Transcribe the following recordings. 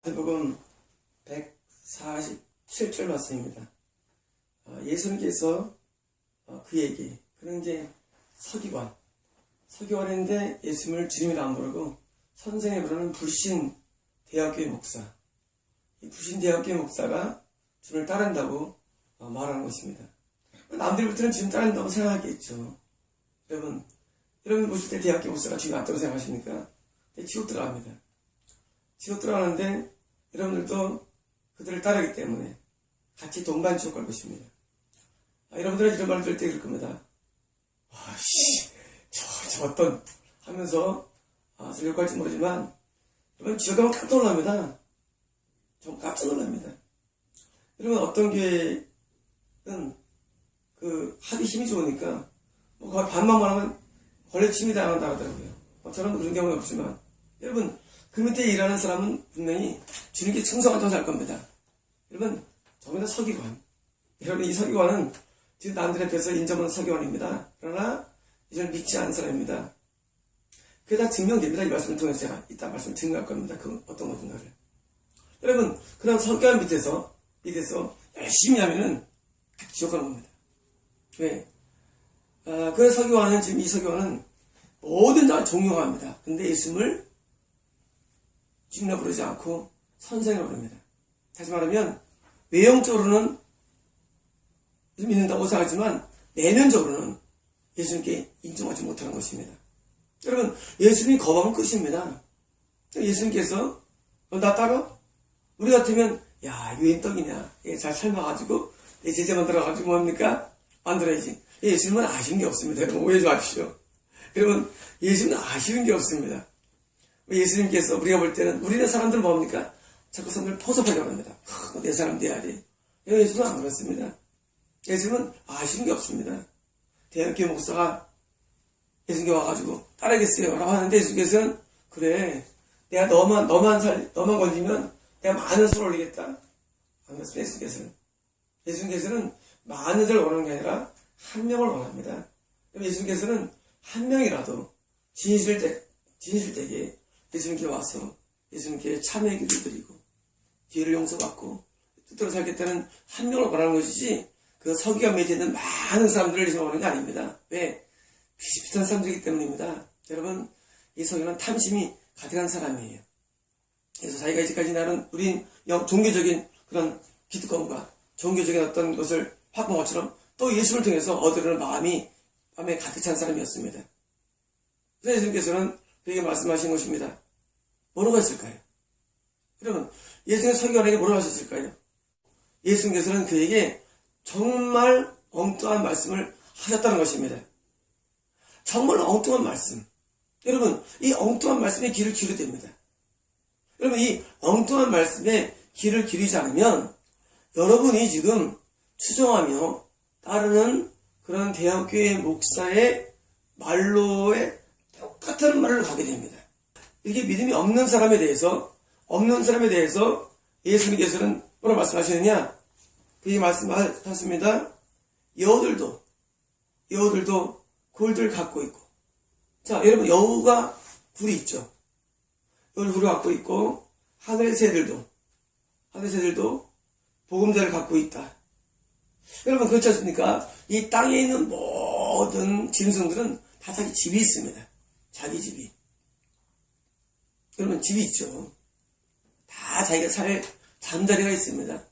마태복음 147절 말씀입니다. 예수님께서 그에게, 그는 이제 서기관인데 예수님을 주님이라 안 부르고 선생에 부르는 불신 대학교의 목사, 이 불신 대학교의 목사가 주님을 따른다고 말하는 것입니다. 남들이 볼 때는 주님 따른다고 생각하겠죠. 여러분 보실 때 대학교 목사가 주님 맞다고 생각하십니까? 지옥 들어갑니다. 지옥 들어가는데 여러분들도 그들을 따르기 때문에 같이 동반 지옥 갈 것입니다. 여러분들은 이런 말을 들을 때 그럴 겁니다. 저 어떤 하면서 저 욕할지 모르지만 여러분 지옥 가면 깜짝 놀랍니다. 좀 깜짝 놀랍니다. 여러분 어떤 교회는 합이 힘이 좋으니까 거의 반만만 하면 권리 침이 당한다 하더라고요. 저는 그런 경험이 없지만 여러분 그 밑에 일하는 사람은 분명히 주님께 충성한다고 할 겁니다. 여러분 저보다 서기관, 여러분 이 서기관은 지금 남들 앞에서 인정하는 서기관입니다. 그러나 이제는 믿지 않는 사람입니다. 그게 다 증명됩니다. 이 말씀을 통해서 제가 이따 말씀을 증명할 겁니다. 그 어떤 것인가를. 여러분 그런 서기관 밑에서 열심히 하면은 지옥 가는 겁니다. 왜? 그 서기관은 지금 이 서기관은 모든 다 존경합니다. 근데 예수님을 주님이라 부르지 않고 선생이라고 부릅니다. 다시 말하면 외형적으로는 믿는다고 생각하지만 내면적으로는 예수님께 인정하지 못하는 것입니다. 여러분 예수님이 거부하면 끝입니다. 예수님께서 나 따라? 우리 같으면 야 이거 웬 떡이냐, 잘 삶아가지고 내 제재 만들어가지고 뭡니까? 만들어야지. 예수님은 아쉬운 게 없습니다. 여러분 오해하지 마십시오. 여러분 예수님은 아쉬운 게 없습니다. 예수님께서 우리가 볼 때는 우리는 사람들 뭡니까? 자꾸 사람들 포섭하려고 합니다. 내 사람 돼야 돼. 예수는 안 그렇습니다. 예수님은 아쉬운 게 없습니다. 대학교 목사가 예수님께 와가지고 따르겠어요 라고 하는데 예수님께서는 그래 내가 너만 건지면 내가 많은 수를 올리겠다 안 그렇습니다. 예수님께서는 많은 자를 원하는 게 아니라 한 명을 원합니다. 예수님께서는 한 명이라도 진실되게 예수님께 와서 예수님께 참회의 기도를 드리고 죄를 용서받고 뜻대로 살겠다는 한 명을 원하는 것이지 그 서기관 밑에 있는 많은 사람들을 예수님 원하는 게 아닙니다. 왜? 비슷비슷한 사람들이기 때문입니다. 여러분 이 서기관은 탐심이 가득한 사람이에요. 그래서 자기가 이제까지 나는 우린 종교적인 그런 기득권과 종교적인 어떤 것을 확보한 것처럼 또 예수를 통해서 얻으려는 마음에 가득 찬 사람이었습니다. 그래서 예수님께서는 그에게 말씀하신 것입니다. 뭐라고 했을까요? 여러분 예수님의 서기관에게 뭐라고 하셨을까요? 예수님께서는 그에게 정말 엉뚱한 말씀을 하셨다는 것입니다. 정말 엉뚱한 말씀. 여러분 이 엉뚱한 말씀에 귀를 기울여야 됩니다. 여러분 이 엉뚱한 말씀에 귀를 기울이지 않으면 여러분이 지금 추종하며 따르는 그런 대학교의 목사의 말로에 똑같은 말을 하게 됩니다. 이렇게 믿음이 없는 사람에 대해서 예수님께서는 뭐라고 말씀하시느냐? 그게 말씀하셨습니다. 여우들도 굴들 갖고 있고. 자, 여러분 여우가 굴이 있죠. 여우를 굴을 갖고 있고 하늘의 새들도 보금자를 갖고 있다. 여러분 그렇지 않습니까? 이 땅에 있는 모든 짐승들은 다 자기 집이 있습니다. 자기 집이. 여러분 집이 있죠. 다 자기가 살 잠자리가 있습니다.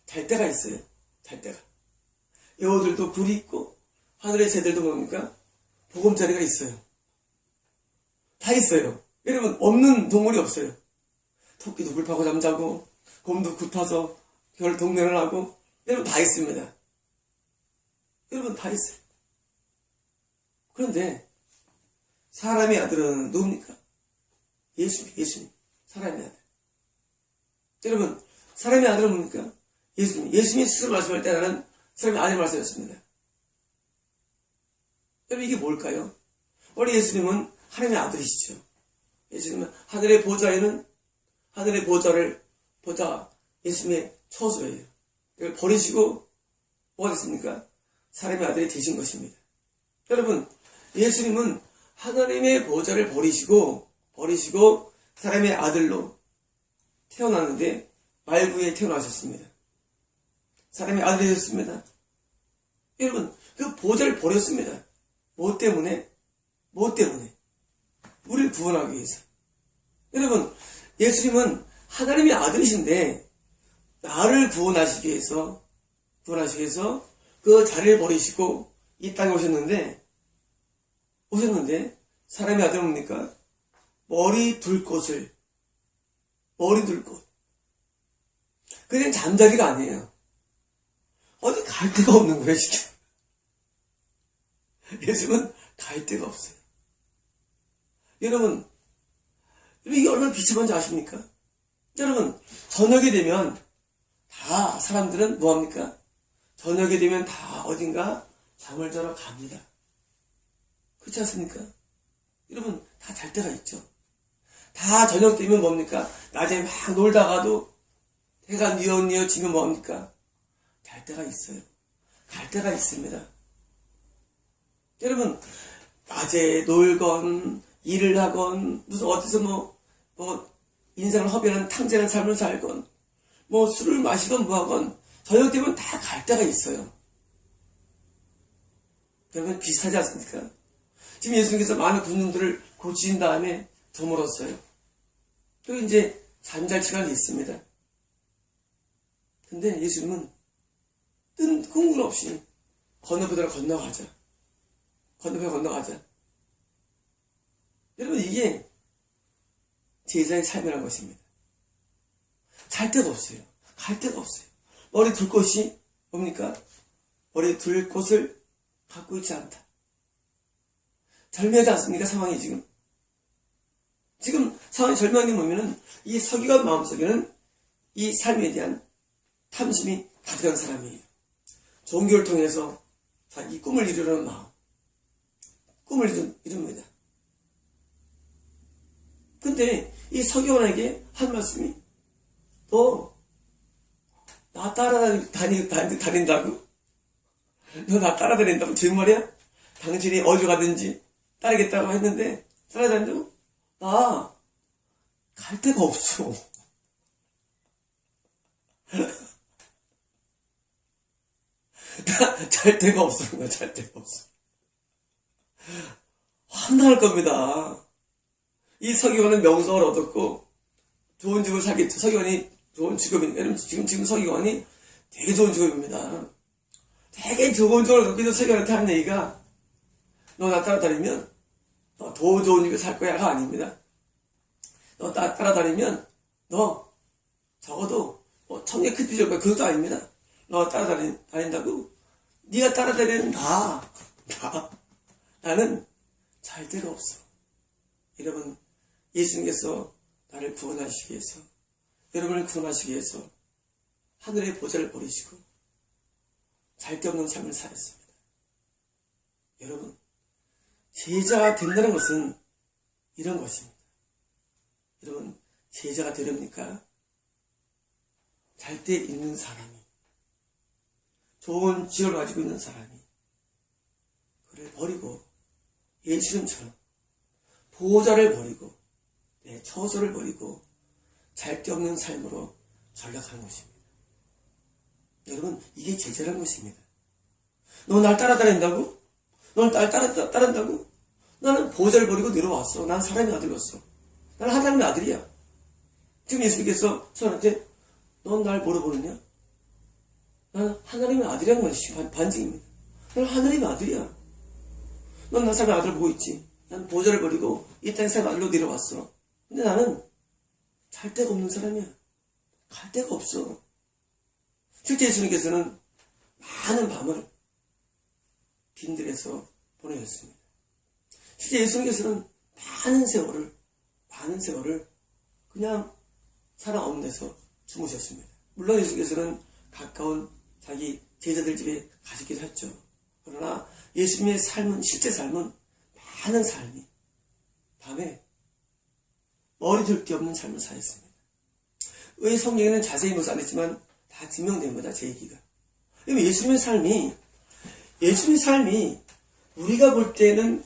잘 때가 있어요. 잘 때가. 여우들도 굴이 있고 하늘의 새들도 뭡니까? 보금자리가 있어요. 다 있어요. 여러분 없는 동물이 없어요. 토끼도 굴 파고 잠자고 곰도 굴 파서 별 동면을 하고 여러분 다 있습니다. 여러분 다 있어요. 그런데 사람의 아들은 누굽니까? 예수님. 사람의 아들. 여러분 사람의 아들은 뭡니까? 예수님이 스스로 말씀할 때 나는 사람의 아들 말씀했습니다. 여러분 이게 뭘까요? 원래 예수님은 하나님의 아들이시죠. 예수님은 하늘의 보좌 예수님의 처소예요. 이걸 버리시고 뭐가 됐습니까? 사람의 아들이 되신 것입니다. 여러분 예수님은 하나님의 보좌를 버리시고 사람의 아들로 태어났는데 말구에 태어나셨습니다. 사람이 아들이 되셨습니다. 여러분, 그 보좌를 버렸습니다. 뭐 때문에? 뭐 때문에? 우리를 구원하기 위해서. 여러분, 예수님은 하나님의 아들이신데 나를 구원하시기 위해서 그 자리를 버리시고 이 땅에 오셨는데 사람의 아들은 뭡니까? 머리 둘 곳. 그냥 잠자리가 아니에요. 어디 갈 데가 없는 거예요, 진짜. 예수님은 갈 데가 없어요. 여러분, 이게 얼마나 비참한지 아십니까? 여러분, 저녁이 되면 다 사람들은 뭐합니까? 저녁이 되면 다 어딘가 잠을 자러 갑니다. 그렇지 않습니까? 여러분, 다 잘 때가 있죠. 다 저녁 되면 뭡니까? 낮에 막 놀다가도 해가 뉘어지면 뭐합니까? 잘 때가 있어요. 갈 때가 있습니다. 여러분, 낮에 놀건 일을 하건 무슨 어디서 뭐 인생을 허비하는 탕진한 삶을 살건 뭐 술을 마시건 뭐하건 저녁 되면 다 갈 때가 있어요. 여러분, 비슷하지 않습니까? 지금 예수님께서 많은 군중들을 고치신 다음에 저물었어요. 또 이제 잠잘 시간이 있습니다. 근데 예수님은 뜬 없이 건너편으로 건너가자. 여러분, 이게 제자의 삶이라는 것입니다. 잘 데가 없어요. 갈 데가 없어요. 머리 둘 곳이 뭡니까? 머리 둘 곳을 갖고 있지 않다. 절묘하지 않습니까? 상황이 지금 상황이 절묘한 게 뭐냐면은 이 서기관 마음속에는 이 삶에 대한 탐심이 가득한 사람이에요. 종교를 통해서 이 꿈을 이루려는 마음, 꿈을 이룹니다. 근데 이 서기관에게 한 말씀이, 너 나 따라다닌다고? 너 나 따라다닌다고? 정말이야? 당신이 어디 가든지 따르겠다고 했는데 따라다닌다고? 나 갈 데가 없어. 나 잘 데가 없어. 환장할 겁니다. 이 서기관은 명성을 얻었고 좋은 집을 사겠죠. 서기관이 좋은 직업이니까. 여러분, 지금 서기관이 되게 좋은 직업입니다. 되게 좋은 직업을 얻고 서기관한테 하는 얘기가, 너 나 따라다니면 너 더 좋은 집에 살 거야가 아닙니다. 너 나 따라다니면 너 적어도 청계 크피 줄 거야. 그것도 아닙니다. 너 따라다닌다고? 네가 따라다니는 나는 잘 데가 없어. 여러분, 예수님께서 나를 구원하시기 위해서, 여러분을 구원하시기 위해서 하늘의 보좌를 버리시고 잘 데 없는 삶을 살았습니다. 여러분, 제자가 된다는 것은 이런 것입니다. 여러분, 제자가 되렵니까? 잘 데 있는 사람이, 좋은 지혜를 가지고 있는 사람이 그를 버리고 예수님처럼 보호자를 버리고 처소를 버리고 잘 데 없는 삶으로 전락하는 것입니다. 여러분, 이게 제자라는 것입니다. 너 날 따라다닌다고? 너 날 따른다고? 나는 보호자를 버리고 내려왔어. 난 사람의 아들이었어. 나는 하나님의 아들이야. 지금 예수님께서 저한테 넌 날 뭐로 보느냐? 나는 하나님의 아들이라는 것이 반증입니다. 나는 하나님의 아들이야. 넌 나 사람의 아들을 보고 있지. 난 보호자를 버리고 이 땅에 사람의 아들로 내려왔어. 근데 나는 잘 데가 없는 사람이야. 갈 데가 없어. 실제 예수님께서는 많은 밤을 빈들에서 보내셨습니다. 실제 예수님께서는 많은 세월을 그냥 사람 없는 데서 주무셨습니다. 물론 예수님께서는 가까운 자기 제자들 집에 가시기도 했죠. 그러나 예수님의 실제 삶은 많은 삶이 밤에 머리 둘 데 없는 삶을 사셨습니다. 왜 성경에는 자세히 못 안 했지만 다 증명됩니다. 제 얘기가. 예수님의 삶이 우리가 볼 때는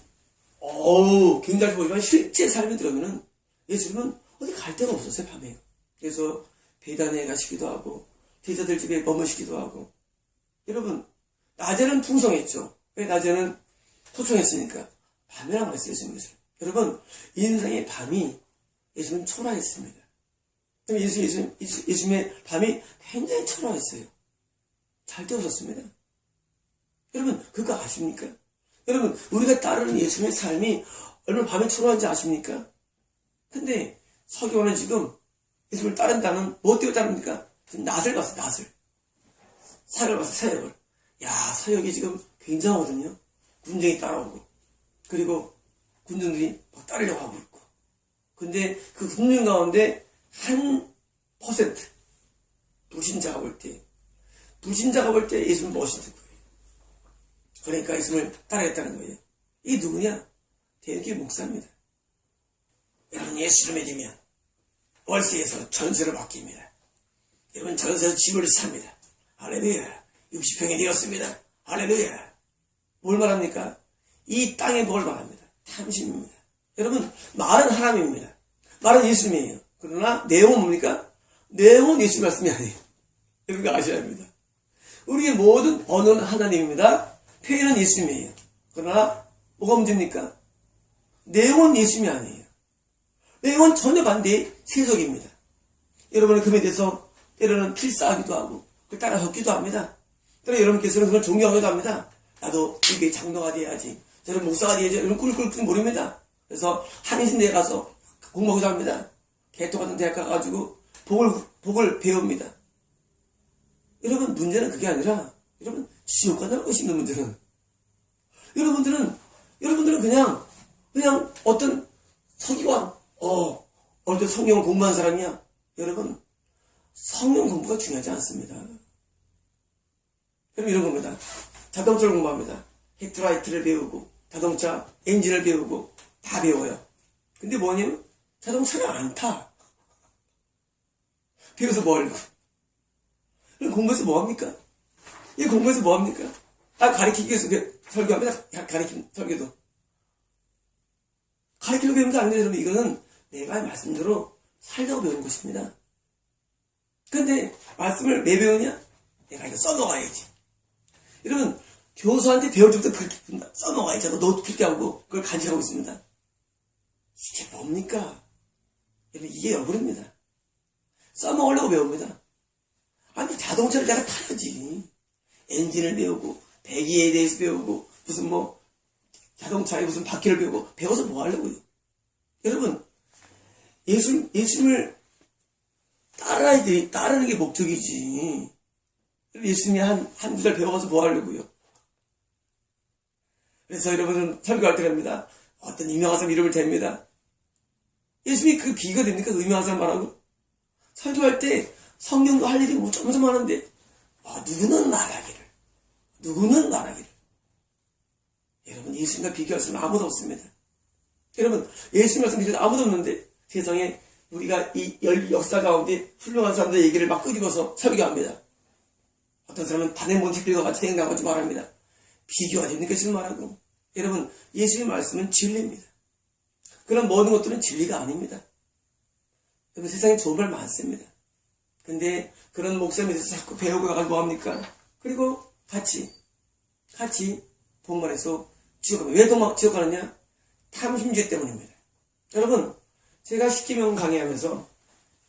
굉장히 보이지만 실제 삶에 들어오면 예수님은 어디 갈 데가 없었어요. 밤에요. 그래서 배단에 가시기도 하고 제자들 집에 머무시기도 하고. 여러분, 낮에는 풍성했죠. 왜? 낮에는 소총했으니까. 밤에는 안 했어요, 예수님께서. 여러분, 인생의 밤이 예수님은 초라했습니다. 예수님의 밤이 굉장히 초라했어요. 잘 때우셨습니다. 여러분, 그거 아십니까? 여러분, 우리가 따르는 예수님의 삶이 얼마나 밤에 초라한지 아십니까? 근데 서기관은 지금 예수님을 따른다는, 뭐 때문에 따릅니까? 지금 낫을 봤어요, 낫을. 사역을 봤어요, 사역을. 야, 사역이 지금 굉장하거든요. 군정이 따라오고. 그리고 군중들이 막 따르려고 하고 있고. 근데 그 군중 가운데 한 퍼센트 불신자가 볼 때 예수님은 멋있는 거예요. 그러니까 예수님을 따라했다는 거예요. 이게 누구냐? 대교회 목사입니다. 여러분, 예수를 믿으면 월세에서 전세로 바뀝니다. 여러분, 전세에서 집을 삽니다. 할렐루야. 60평이 되었습니다. 할렐루야. 뭘 말합니까? 이 땅의 뭘 말합니다. 탐심입니다. 여러분, 말은 하나님입니다. 말은 예수님이에요. 그러나 내용은 뭡니까? 내용은 예수 말씀이 아니에요. 여러분, 아셔야 합니다. 우리의 모든 언어는 하나님입니다. 표현은 예수님이에요. 그러나 뭐가 문제입니까? 내용은 예수님이 아니에요. 내용은 전혀 반대의 세속입니다. 여러분은 금에 대해서 때로는 필사하기도 하고 그걸 따라 적기도 합니다. 때로 여러분께서는 그걸 존경하기도 합니다. 나도 이게 장로가 돼야지, 저는 목사가 돼야지, 이런 꿀꿀꿀 모릅니다. 그래서 한인신대에 가서 공부하기도 합니다. 개토 같은 대학 가가지고 복을 배웁니다. 여러분, 문제는 그게 아니라 여러분, 지옥 간다는 것이 있는 문제는, 여러분들은 그냥 어떤 서기관, 어떤 성경을 공부한 사람이야. 여러분, 성경 공부가 중요하지 않습니다. 여러분, 이런 겁니다. 자동차를 공부합니다. 헤드라이트를 배우고 자동차 엔진을 배우고 다 배워요. 근데 뭐냐면 자동차를 안 타. 배워서 뭐 하려고? 공부해서 뭐 합니까? 이 공부해서 뭐 합니까? 가르치기 위해서 설교합니다. 가르치는 설교도. 가르치려고 배우는 게 아니라 여러분, 이거는 내가 말씀대로 살려고 배우는 것입니다. 근데 말씀을 왜 배우냐? 내가 이거 써먹어야지. 여러분, 교수한테 배울 때부터 그렇게 써먹어야지 하고 노트 필기하고 그걸 간직하고 있습니다. 이게 뭡니까? 여러분, 이게 역으로입니다. 써먹으려고 배웁니다. 아니, 자동차를 내가 타야지. 엔진을 배우고 배기에 대해서 배우고 무슨 자동차에 무슨 바퀴를 배우고 배워서 뭐 하려고요? 여러분, 예수님을 따르는 게 목적이지. 예수님이 한두 달 배워가서 뭐 하려고요? 그래서 여러분은 설교할 때 합니다. 어떤 유명한 사람 이름을 댑니다. 예수님이 그 비가 됩니까? 그 유명한 사람 말하고? 설교할 때 성경도 할 일이 엄청 많은데, 누구는 말하기를. 여러분, 예수님과 비교할 수는 아무도 없습니다. 여러분, 예수님 말씀 비교할 아무도 없는데, 세상에 우리가 이 역사 가운데 훌륭한 사람들 얘기를 막 끄집어서 설교합니다. 어떤 사람은 단행 본책들과 같이 행동하지 말합니다. 비교가 됩니까? 지금 말하고. 여러분, 예수님의 말씀은 진리입니다. 그런 모든 것들은 진리가 아닙니다. 여러분, 세상에 좋은 말 많습니다. 근데 그런 목사님에서 자꾸 배우고 가서 뭐합니까? 그리고 같이 동반해서 지옥 가면. 왜 지옥 가느냐? 탐심죄 때문입니다. 여러분, 제가 10계명 강의하면서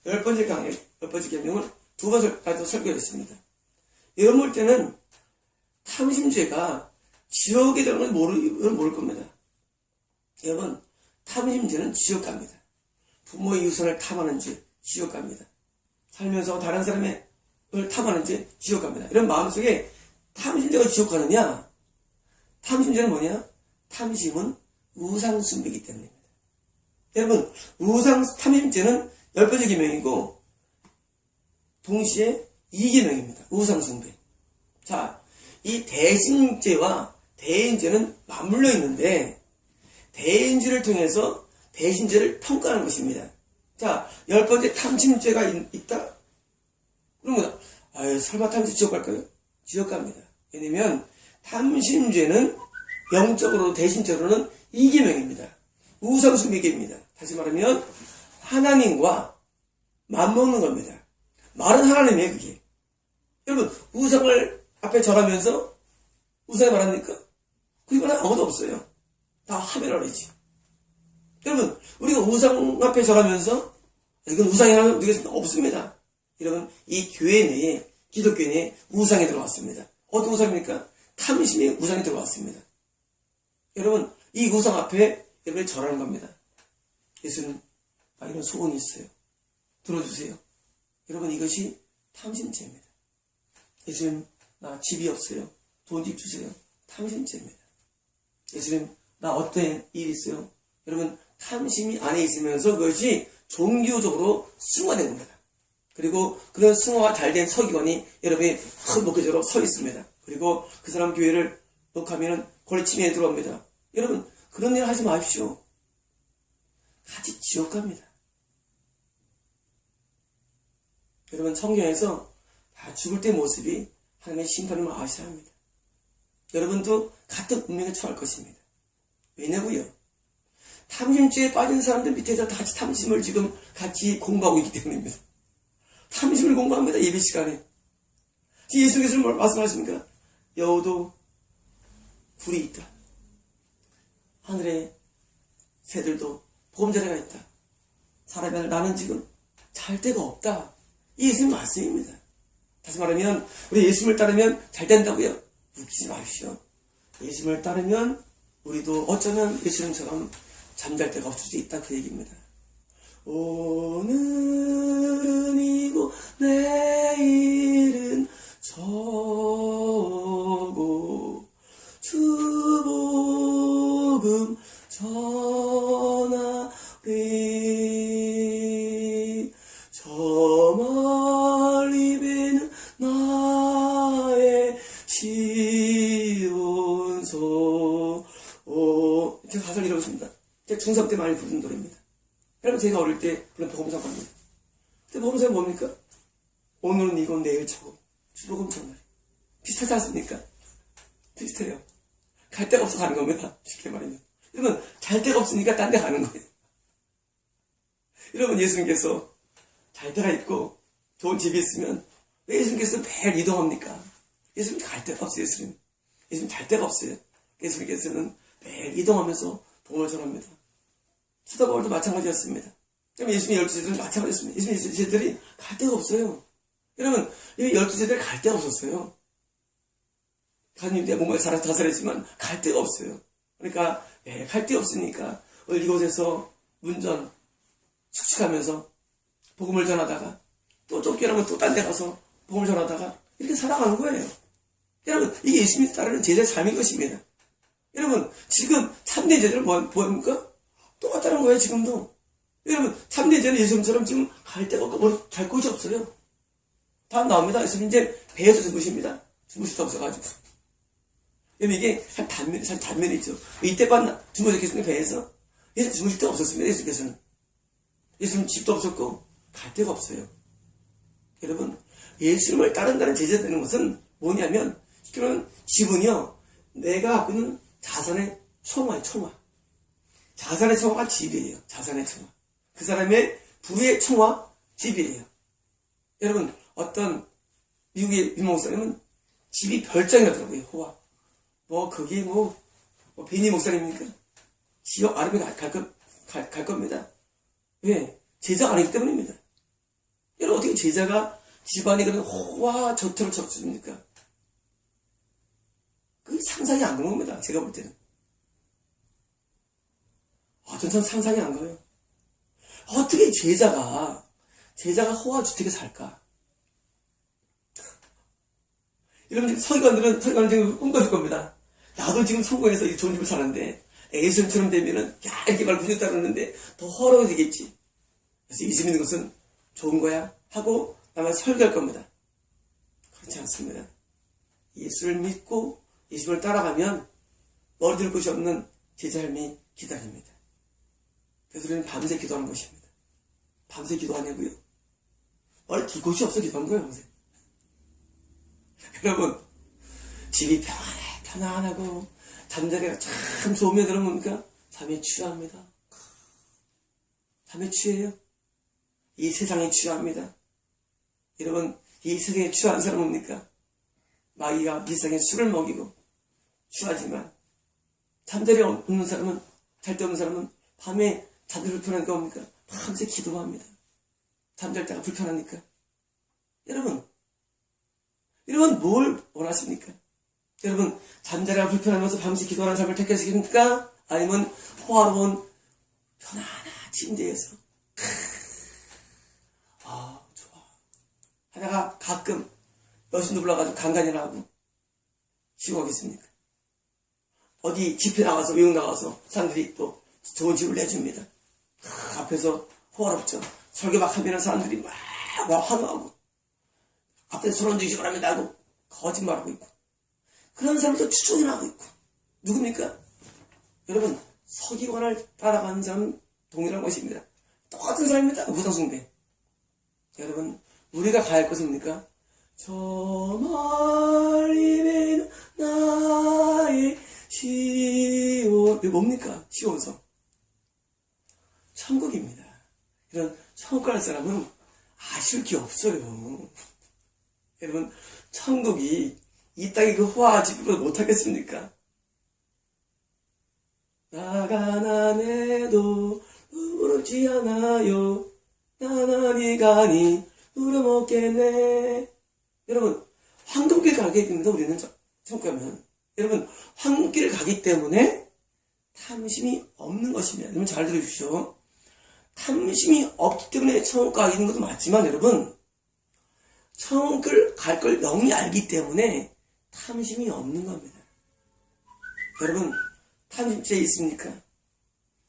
10번째 계명을 2번 가지고 설교했습니다. 여러분 볼 때는 탐심죄가 지옥에 들어가는 걸 모를 겁니다. 여러분, 탐심죄는 지옥 갑니다. 부모의 유산을 탐하는 죄, 지옥 갑니다. 살면서 다른 사람의 걸 탐하는 죄, 지옥 갑니다. 이런 마음속에 탐심죄가 지옥 가느냐? 탐심죄는 뭐냐? 탐심은 우상 숭배이기 때문입니다. 여러분, 탐심죄는 10번째 계명이고 동시에 2계명입니다. 우상 숭배. 자, 이 대신죄와 대인죄는 맞물려 있는데, 대인죄를 통해서 대신죄를 평가하는 것입니다. 자, 10번째 탐심죄가 있다? 그러면 설마 탐심죄 지옥 갈까요? 지옥 갑니다. 왜냐면 탐심죄는 영적으로 대신죄로는 2계명입니다. 우상숭배계입니다. 다시 말하면 하나님과 맘먹는 겁니다. 말은 하나님이에요, 그게. 여러분, 우상을 앞에 절하면서 우상이 말합니까? 그건 아무도 없어요. 다 하멜라이지. 여러분, 우리가 우상 앞에 절하면서 이건 우상이라는 우리가 없습니다. 여러분, 이 교회 내에, 기독교 내에 우상이 들어왔습니다. 어떤 우상입니까? 탐심의 우상이 들어왔습니다. 여러분, 이 우상 앞에 여러분이 절하는 겁니다. 예수는 이런 소원이 있어요. 들어주세요. 여러분, 이것이 탐심죄입니다. 예수님, 나 집이 없어요. 돈 집 주세요. 탐심죄입니다. 예수님, 나 어떤 일이 있어요. 여러분, 탐심이 안에 있으면서 그것이 종교적으로 승화된 겁니다. 그리고 그런 승화가 잘 된 서기관이 여러분이 큰 목회자로 서 있습니다. 그리고 그 사람 교회를 녹하면 권리침해에 들어옵니다. 여러분, 그런 일 하지 마십시오. 같이 지옥 갑니다. 여러분, 성경에서 다 죽을 때 모습이 하나님의 심판을 아시아야 합니다. 여러분도 같은 운명에 처할 것입니다. 왜냐고요? 탐심죄에 빠진 사람들 밑에서 같이 탐심을 지금 같이 공부하고 있기 때문입니다. 탐심을 공부합니다. 예배 시간에. 예수께서 뭘 말씀하십니까? 여우도 굴이 있다. 하늘에 새들도 보금자리가 있다. 사람이 나는 지금 잘 데가 없다. 이 예수님 말씀입니다. 다시 말하면 우리 예수님을 따르면 잘 된다고요? 웃기지 마십시오. 예수님을 따르면 우리도 어쩌면 예수님처럼 잠잘 데가 없을 수 있다, 그 얘기입니다. 오늘은 이고 내일은 저고 주복음 전하리 저 멀리 배는 나의 시온소. 제가 가사를 읽어봤습니다. 제가 중3 때 많이 부르는 노래입니다. 여러분, 제가 어릴 때 부른 복음상 갑니다. 그때 복음상이 뭡니까? 오늘은 이건 내일 저고 주복음 전하리. 비슷하지 않습니까? 비슷해요. 갈 데가 없어 가는 겁니다. 쉽게 말하면. 여러분, 잘 데가 없으니까 딴 데 가는 거예요. 여러분, 예수님께서 잘 데가 있고 좋은 집이 있으면 왜 예수님께서 매일 이동합니까? 예수님 갈 데가 없어요. 예수님 잘 데가 없어요. 예수님께서는 매일 이동하면서 복음을 전합니다. 사도 바울도 마찬가지였습니다. 예수님의 12제자들은 마찬가지였습니다. 예수님의 12제자들이 갈 데가 없어요. 여러분, 이 12제자들이 갈 데가 없었어요. 하나님께 뭔가 다스렸지만 갈 데가 없어요. 그러니까 갈 데 없으니까 이곳에서 문전 숙식하면서 복음을 전하다가 또 쫓겨나면 또 딴 데 가서 복음을 전하다가 이렇게 살아가는 거예요. 여러분, 이게 예수님 따르는 제자의 삶인 것입니다. 여러분, 지금 참된 제자는 뭐합니까? 똑같다는 거예요, 지금도. 여러분, 참된 제자는 예수님처럼 지금 갈 데가 없고 갈 곳이 없어요. 다음 나옵니다. 예수님 이제 배에서 주무십니다. 주무실 데 없어가지고. 여러분, 이게 한 단면이 있죠. 이때만 주무셨겠습니까, 배에서? 예수님 주무실 데가 없었습니다, 예수님께서는. 예수님 집도 없었고 갈 데가 없어요. 여러분, 예수님을 따른다는 제자 되는 것은 뭐냐면, 그런 지분이요, 내가 갖고 있는 자산의 총화예요, 총화. 자산의 총화가 집이에요. 자산의 총화. 그 사람의 부의 총화, 집이에요. 여러분, 어떤 미국의 유목사님은 집이 별장이라더라고요, 호화. 그게 베니 목사님입니까? 지역 아래에 갈 겁니다. 왜? 제자가 아니기 때문입니다. 여러분, 어떻게 제자가 집안에 그런 호화 저토를 적습니까? 그게 상상이 안 가는 겁니다. 제가 볼 때는. 전 상상이 안 가요. 어떻게 제자가 호화 주택에 살까? 여러분, 서기관들은 지금 꿈꿔줄 겁니다. 나도 지금 성공해서 이 좋은 집을 사는데, 예수님처럼 되면은, 이렇게 말 부렸다 그러는데, 더 허락이 되겠지. 그래서 예수 믿는 것은 좋은 거야? 하고, 아마 설교할 겁니다. 그렇지 않습니다. 예수를 믿고, 예수를 따라가면, 머리 들 곳이 없는 제자 삶이 기다립니다. 그래서 우리는 밤새 기도하는 것입니다. 밤새 기도하냐고요? 머리 들 곳이 없어 기도하는 거예요, 밤새. 여러분, 집이 편안하고 잠자리가 참 좋으면 그런 겁니까? 잠에 취합니다. 잠에 취해요. 이 세상에 취합니다. 여러분, 이 세상에 취한 사람은 뭡니까? 마귀가 이 세상에 술을 먹이고 취하지만 잠자리 없는 사람은, 잘 데 없는 사람은 밤에 잠들 불편하니까 뭡니까? 밤새 기도합니다. 잠잘 때가 불편하니까. 여러분 뭘 원하십니까? 여러분, 잠자리가 불편하면서 밤새 기도하는 삶을 택하시겠습니까? 아니면 호화로운 편안한 침대에서 좋아 하다가 가끔 여신도 불러가지고 간간이나 하고 쉬고 가겠습니까? 어디 집회 나가서, 외국 나가서 사람들이 또 좋은 집을 내줍니다. 앞에서 호화롭죠. 설교 막 하면 사람들이 막 환호하고 앞에서 손 얹으시기 바랍니다 하고 거짓말하고 있고, 그런 사람도 추종이나 하고 있고. 누굽니까? 여러분, 서기관을 따라가는 사람은 동일한 것입니다. 똑같은 사람입니다. 우상숭배. 여러분, 우리가 가야 할 것은 뭡니까? 저 멀리 있는 나의 시온. 이게 뭡니까? 시온성. 천국입니다. 이런 천국 가는 사람은 아쉬울 게 없어요. 여러분, 천국이 이 땅의 그 호화 지불을 못하겠습니까? 나가나네도 부럽지 않아요. 나나니 가니 울어먹겠네. 여러분, 황금길 가게 됩니다. 우리는 천국 가면. 여러분, 황금길 가기 때문에 탐심이 없는 것입니다. 여러분, 잘 들어주십시오. 탐심이 없기 때문에 천국 가게 되는 것도 맞지만, 여러분, 천국을 갈 걸 영이 알기 때문에 탐심이 없는 겁니다. 여러분, 탐심죄 있습니까?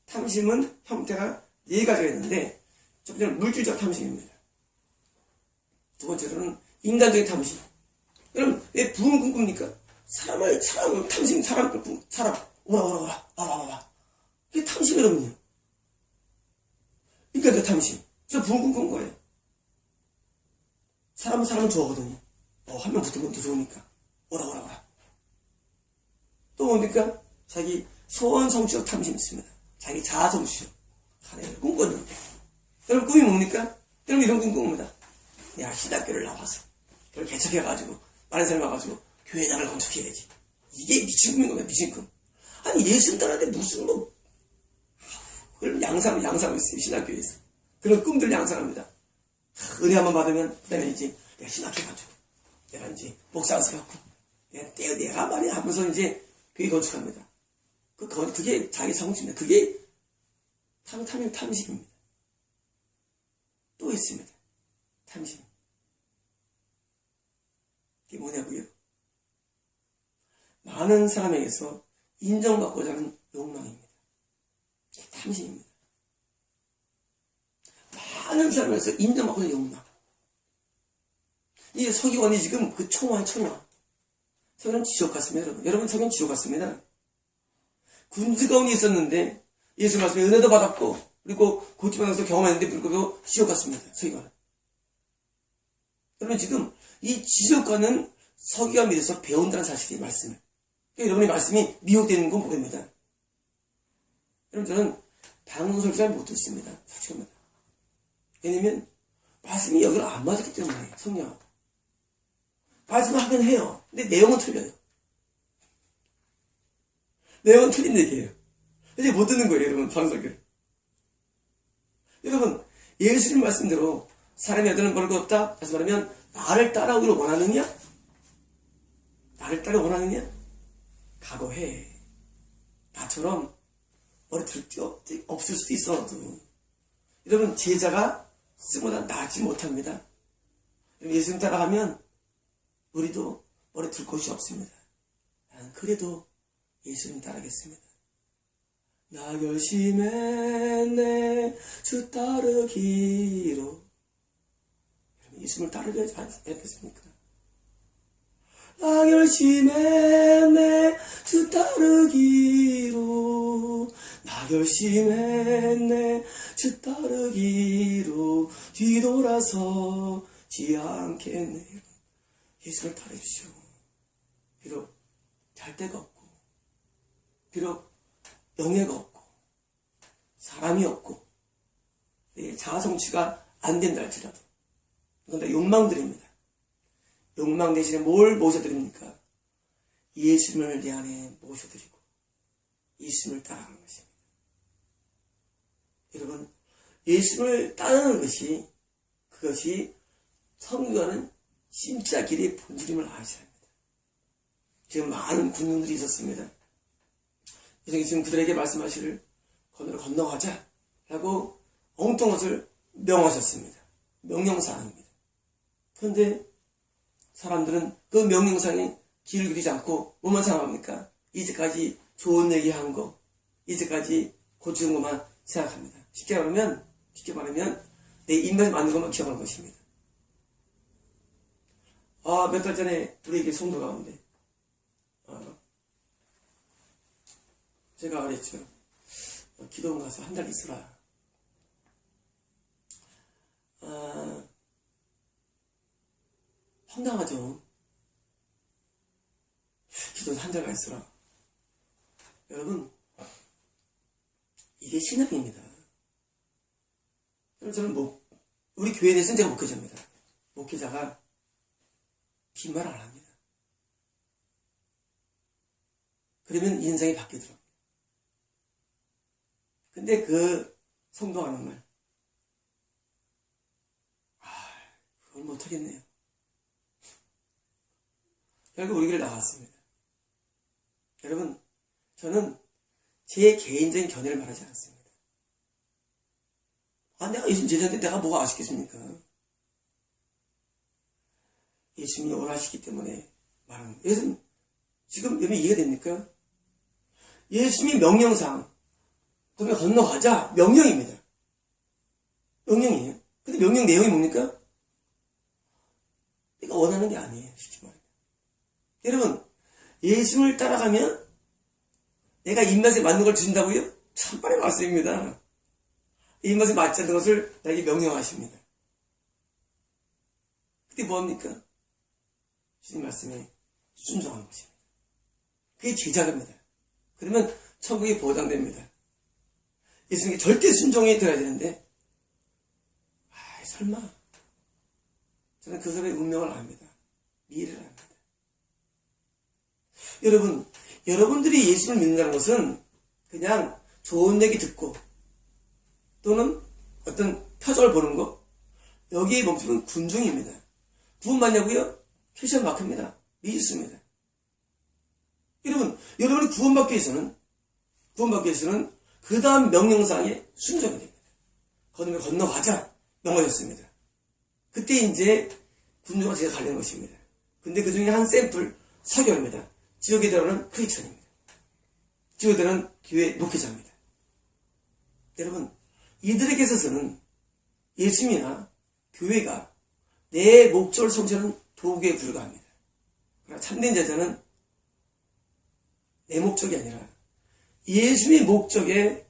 탐심은 형태가 4가지가 있는데, 첫 번째는 물질적 탐심입니다. 두 번째로는 인간적인 탐심. 여러분, 왜 부흥 꿈꿉니까? 사람 탐심, 사람, 오라. 이게 탐심, 여러분요. 인간적 탐심. 그래서 부흥 꿈꾼 거예요. 사람은 좋아하거든요. 한 명 붙으면 더 좋으니까. 오라. 또 뭡니까? 자기 소원 성취적 탐심이 있습니다. 자기 자아 성취적. 하나님을 꿈꿨는데. 여러분, 꿈이 뭡니까? 여러분, 이런 꿈 꿉니다. 내가 신학교를 나와서, 그걸 개척해가지고, 많은 사람이 와가지고, 교회당을 건축해야지. 이게 미친 꿈인 겁니다, 미친 꿈. 아니, 예수님 따라하는데 무슨 그걸 양상하고 있어요, 신학교에서. 그런 꿈들 양상합니다. 은혜 한번 받으면, 그 다음에 이제, 내가 신학해가지고, 내가 이제, 목사한테 갖고, 내가 말이야 하면서 이제, 교회 건축합니다. 그게 자기 성취입니다. 그게 탐심입니다. 또 있습니다. 탐심. 이게 뭐냐고요? 많은 사람에게서 인정받고자 하는 욕망입니다. 이게 탐심입니다. 많은 사람에게서 인정받고자 하는 욕망. 이 서기관이 지금 그 초마의 초마. 서기관은 지옥 같습니다, 여러분. 여러분, 서기관은 지옥 같습니다. 군주 가운데 있었는데, 예수 말씀에 은혜도 받았고, 그리고 고치면서 경험했는데, 불구하고 지옥 같습니다, 서기관은. 여러분, 지금 이 지옥 가는 서기관 밑에서 배운다는 사실이 말씀을. 그러니까 여러분의 말씀이 미혹되는 건 모릅니다. 여러분, 저는 방송설 잘 못 듣습니다. 솔직합니다. 왜냐면, 말씀이 여기를 안 맞았기 때문에, 성령. 말씀을 하긴 해요. 근데 내용은 틀려요. 내용은 틀린 얘기예요. 이제 못 듣는 거예요, 여러분, 방송을. 여러분, 예수님 말씀대로 사람이 얻는 벌거 없다? 다시 말하면, 나를 따라오기를 원하느냐? 나를 따라 원하느냐? 각오해. 나처럼 머리 들 게 없을 수도 있어도. 여러분, 제자가 쓰보다 낫지 못합니다. 예수님 따라가면, 우리도 머리 들 곳이 없습니다. 나는 그래도 예수님 따르겠습니다. 나 결심했네 주 따르기로. 예수님을 따르지 않겠습니까? 나 결심했네 주 따르기로. 나 결심했네 주 따르기로. 뒤돌아서지 않겠네. 예수를 따르십시오. 비록 잘 데가 없고, 비록 영예가 없고, 사람이 없고, 자아 성취가 안 된다 할지라도. 이건 다 욕망들입니다. 욕망 대신에 뭘 모셔드립니까? 예수님을 내 안에 모셔드리고 예수님을 따라가는 것입니다. 여러분, 예수님을 따르는 것이, 그것이 성교하는 진짜 길의 본질임을 아셔야 합니다. 지금 많은 군중들이 있었습니다. 예수님이 지금 그들에게 말씀하시를 건너로 건너가자 라고 엉뚱한 것을 명하셨습니다. 명령사항입니다. 그런데 사람들은 그 명령상에 귀를 기울이지 않고 뭐만 생각합니까? 이제까지 좋은 얘기한 거, 이제까지 고치는 것만 생각합니다. 쉽게 말하면 내 입맛에 맞는 것만 기억하는 것입니다. 몇 달 전에 우리에게 성도 가운데 제가 그랬죠. 기도원 가서 한 달 있으라. 황당하죠. 기도원 한 달가 있으라. 여러분, 이게 신앙입니다. 저는 우리 교회에 대해서는 제가 목회자입니다. 목회자가 빈말 안 합니다. 그러면 인생이 바뀌더라고요. 근데 그 성도가 하는 말, 그건 못하겠네요. 결국 우리 교회를 나갔습니다. 여러분, 저는 제 개인적인 견해를 말하지 않았습니다. 내가 예수님 제자인데 내가 뭐가 아쉽겠습니까? 예수님이 원하시기 때문에 말하는 거예요. 예수님, 지금 여러분 이해가 됩니까? 예수님이 명령상, 그러면 건너가자. 명령입니다. 명령이에요. 근데 명령 내용이 뭡니까? 내가 원하는 게 아니에요. 쉽게 말해요. 여러분, 예수님을 따라가면 내가 입맛에 맞는 걸 주신다고요? 참말의 말씀입니다. 입맛에 맞지 않는 것을 나에게 명령하십니다. 그때 뭐합니까? 주님 말씀에 순종하는 것입니다. 그게 제자입니다. 그러면 천국이 보장됩니다. 예수님께 절대 순종이 되어야 되는데, 설마. 저는 그 사람의 운명을 압니다. 미래를 압니다. 여러분, 여러분들이 예수를 믿는다는 것은 그냥 좋은 얘기 듣고 또는 어떤 표적을 보는 거, 여기에 멈추면 군중입니다. 구원받냐고요? 표시한 마크입니다. 믿습니다. 여러분, 여러분이 구원받기 위해서는 그 다음 명령상에 순종이 됩니다. 건너가자 명하셨습니다. 그때 이제 군중과 제가 갈리는 것입니다. 근데 그 중에 한 샘플 사교입니다. 지옥에 들어가는 크리스천입니다. 지옥에 들어가는 교회 목회자입니다. 여러분, 이들에게 있어서는 예수님이나 교회가 내 목적을 성취하는 도구에 불과합니다. 그러나 참된 제자는 내 목적이 아니라 예수님의 목적에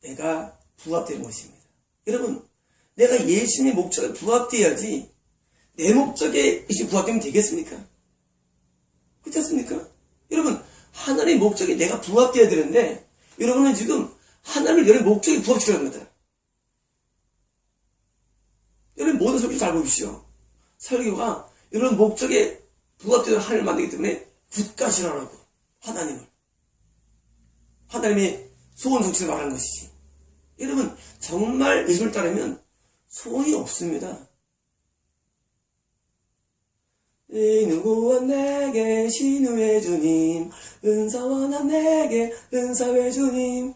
내가 부합되는 것입니다. 여러분, 내가 예수님의 목적에 부합되어야지 내 목적에 부합되면 되겠습니까? 그렇지 않습니까? 여러분, 하나님의 목적에 내가 부합되어야 되는데 여러분은 지금 하나님을 여러분의 목적에 부합시키려고 합니다. 여러분 모든 설교 잘 보십시오. 설교가 여러분 목적에 부합되는 하나님을 만들기 때문에 굿가시라고 하나님의 소원 성취를 말하는 것이지. 여러분 정말 예수를 따르면 소원이 없습니다. 이 누구와 내게 신우의 주님, 은사와 내게 은사의 주님,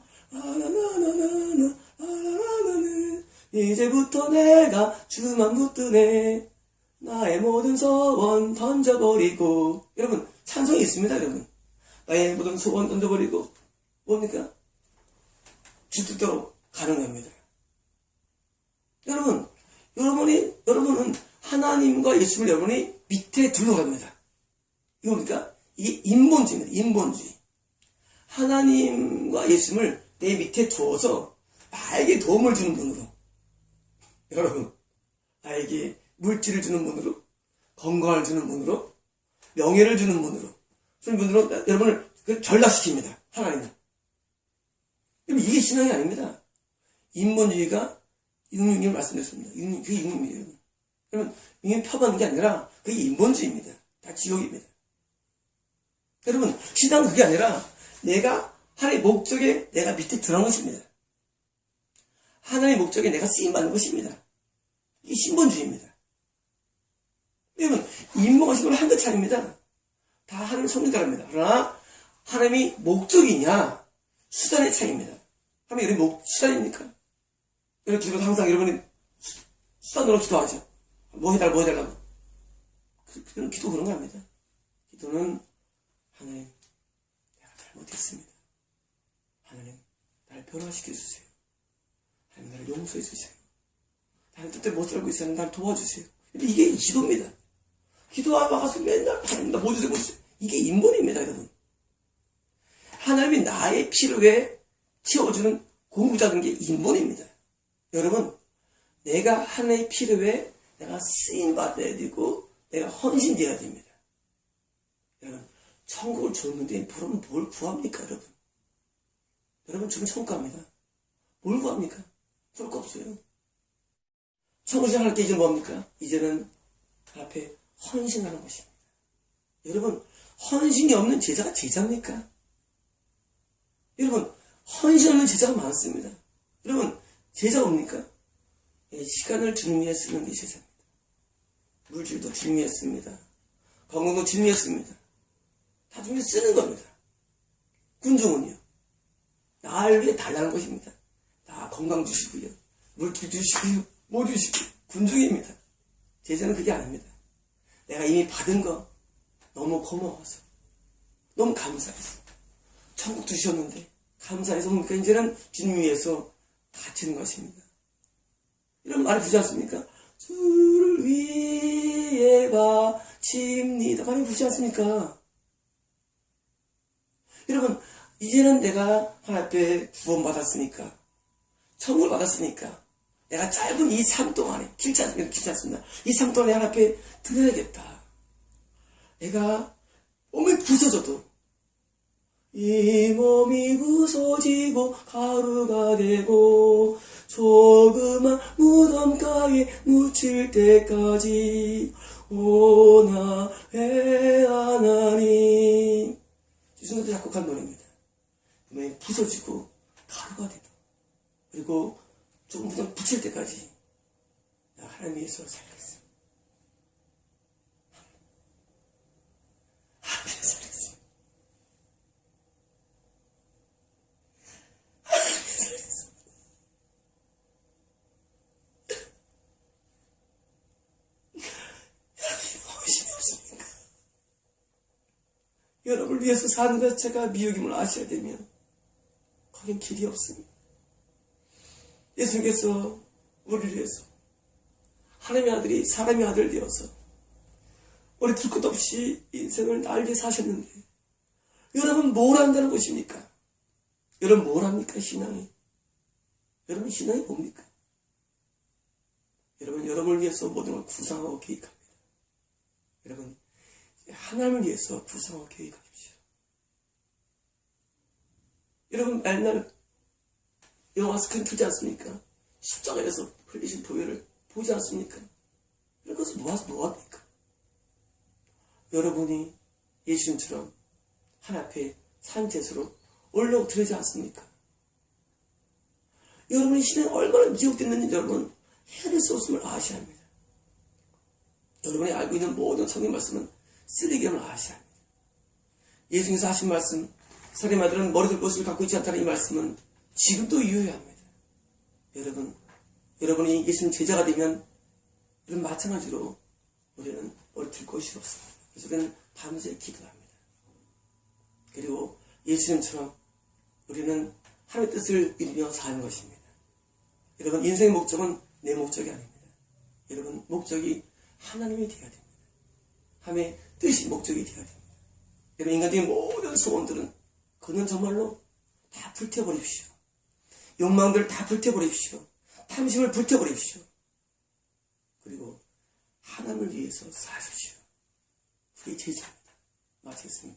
이제부터 내가 주만 붙드네, 나의 모든 소원 던져버리고. 여러분 찬송이 있습니다. 여러분 나의 모든 소원 던져버리고 뭡니까? 주 뜻대로 가는 겁니다. 여러분은 하나님과 예수를 여러분이 밑에 두려고 합니다. 이거 뭡니까? 이게 인본주의입니다. 인본주의. 하나님과 예수를 내 밑에 두어서 나에게 도움을 주는 분으로, 여러분 나에게 물질을 주는 분으로, 건강을 주는 분으로, 명예를 주는 분으로, 그런 분으로 여러분을 육육육을 말씀드렸습니다. 그게 육육이에요. 그러면 육육 펴받는 게 아니라 그게 인본주의입니다. 다 지옥입니다. 여러분, 신앙은 그게 아니라 내가 하나님의 목적에 내가 밑에 들어간 것입니다. 하나님의 목적에 내가 쓰임받는 것입니다. 이게 신본주의입니다. 여러분, 인본과 신본은 한끗 차이입니다. 다 하나님의 성령가랍니다. 그러나 하나님이 목적이냐 수단의 차이입니다. 하나님 여러분 수단입니까? 여러분 기도도 항상 여러분이 수단으로 기도하죠. 뭐 해달라고. 그런 기도 그런 거 아닙니다. 기도는 하나님 내가 잘못했습니다. 하나님 나를 변화시켜 주세요. 하나님 나를 용서해 주세요. 나는 뜻대로 못 살고 있었는데 나를 도와주세요. 이게 기도입니다. 기도하고 가서 맨날 하나님 나 뭐 주세요. 이게 인본입니다. 여러분. 하나님이 나의 필요에 채워주는 공부자는 게 인본입니다. 여러분, 내가 하나님의 필요에 내가 쓰임받아야 되고 내가 헌신되어야 됩니다. 여러분, 천국을 줬는데 그러면 뭘 구합니까? 여러분 지금 천국 갑니다. 뭘 구합니까? 볼 거 없어요. 천국 시작할 때 이제 뭡니까? 이제는 앞에 헌신하는 것입니다. 여러분, 헌신이 없는 제자가 제자입니까? 여러분, 헌신 없는 제자가 많습니다. 여러분, 제자가 뭡니까? 시간을 주님 위해 쓰는 게 제자입니다. 물질도 주님 위해 씁니다. 건강도 주님 위해 씁니다. 다 주님 위해 쓰는 겁니다. 군중은요, 나를 위해 달라는 것입니다. 다 건강 주시고요, 물질 주시고요, 뭐 주시고요. 군중입니다. 제자는 그게 아닙니다. 내가 이미 받은 거 너무 고마워서, 너무 감사해서, 천국 주셨는데 감사해서 뭡니까? 이제는 주님 위해서 바치는 것입니다. 이런 말이 부지 않습니까? 주를 위해 바칩니다. 말이 부지 않습니까? 여러분, 이제는 내가 하나님 앞에 구원받았으니까, 천국을 받았으니까, 내가 짧은 이 삶 동안에, 길지 않습니다. 이 삶 동안에 하나님 앞에 드려야겠다. 내가 몸이 부서져도, 이 몸이 부서지고 가루가 되고 조그만 무덤가에 묻힐 때까지 오나의 하나님. 주승도 작곡한 노래입니다. 몸이 부서지고 가루가 되고 그리고 조금 무덤 붙일 때까지 나 하나님 위해서 살겠어. 하나님 위해서 살겠어. 여러분을 위해서 사는 것 자체가 미혹임을 아셔야 되면 거긴 길이 없습니다. 예수님께서 우리를 위해서 하나님의 아들이 사람의 아들 되어서 우리 들 것 없이 인생을 날게 사셨는데 여러분 뭘 한다는 것입니까? 여러분 뭘 합니까? 신앙이. 여러분 신앙이 뭡니까? 여러분 여러분을 위해서 모든 걸 구상하고 계획합니다. 여러분 하나님을 위해서 구상하고 계획하십시오. 여러분 맨날 영화 스크린 틀지 않습니까? 십자가에서 흘리신 보혈을 보지 않습니까? 이런 것을 모아서 뭐합니까? 여러분이 예수님처럼 하나님 앞에 산제수로 올려 드리지 않습니까? 여러분의 신앙이 얼마나 미혹됐는지 여러분 헤아릴 수 없음을 아셔야 합니다. 여러분이 알고 있는 모든 성경 말씀은 쓰레기임을 아셔야 합니다. 예수님께서 하신 말씀, 사람의 아들은 머리들 것을 갖고 있지 않다는 이 말씀은 지금도 유효합니다. 여러분이 예수님 제자가 되면 이런 마찬가지로 우리는 머리들 것이 없습니다. 그래서 우리는 밤새 기도합니다. 그리고 예수님처럼 우리는 하나님의 뜻을 이루며 사는 것입니다. 여러분 인생의 목적은 내 목적이 아닙니다. 여러분 목적이 하나님이 되어야 됩니다. 하나님의 뜻이 목적이 되어야 됩니다. 여러분 인간적인 모든 소원들은 그는 정말로 다 불태워버립시오. 욕망들을 다 불태워버립시오. 탐심을 불태워버립시오. 그리고 하나님을 위해서 사십시오. 그게 제자입니다. 마치겠습니다.